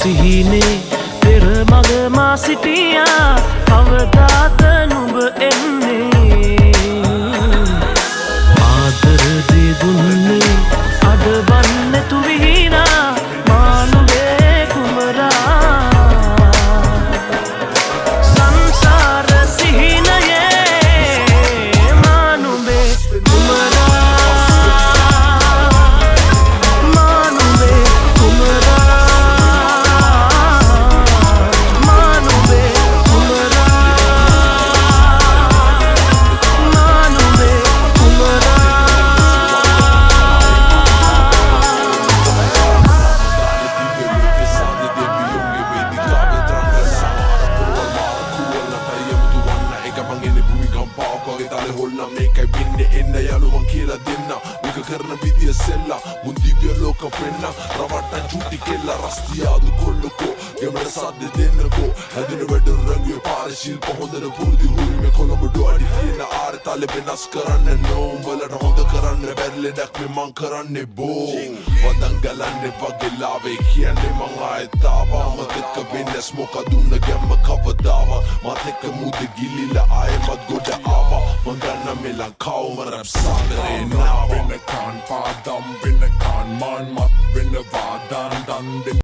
සිහිනේ පෙර මග මා සිටියා කවදාද නුඹ එන්නේ ආදර දේ දුන්නේ අඩවන්න නැතු විහිනා මා නුඹේ කුමරා සංසාර සිහිනයේ මා නුඹේ කුමරා මා නුඹේ කුමරා මා නුඹේ කුමරා මා නුඹේ කුමරා මේකයි වෙන්නේ එන්න යාළුවන් කියලා දෙන්න මේක කරන විදිය සෙල්ලා මුන් දිව්‍ය ලෝක පෙන්න රවට්ටන් චුටි කෙල්ලා රස්තියාදු කොල්ලකෝ ගෙමර සද්ද දෙන්නකෝ හැදෙන වැඩ රංගුවේ පාරේ ශිල්ප හොඳට පුරුදු හුරුමේ කොළඹ ඩොඩි තියෙන ආර තලෙ වෙනස් කරන්න නෝ උඹලට හොඳ කරන්න බැරි ලෙඩක් මේ මං කරන්නේ බෝ වදන් ගලන්නේ පගෙලාවේ කියන්නේ මං ආයෙත් ආවා මතක වෙන්නස් මොකදුන්න ගැම්ම කවදාවා මත් එක්ක මුද ගිලිලා ආයෙමත් ගොඩ ආවා මං ගන්න melancholy rap saadare na Binne kan padam binne kan man mat binne vadan dan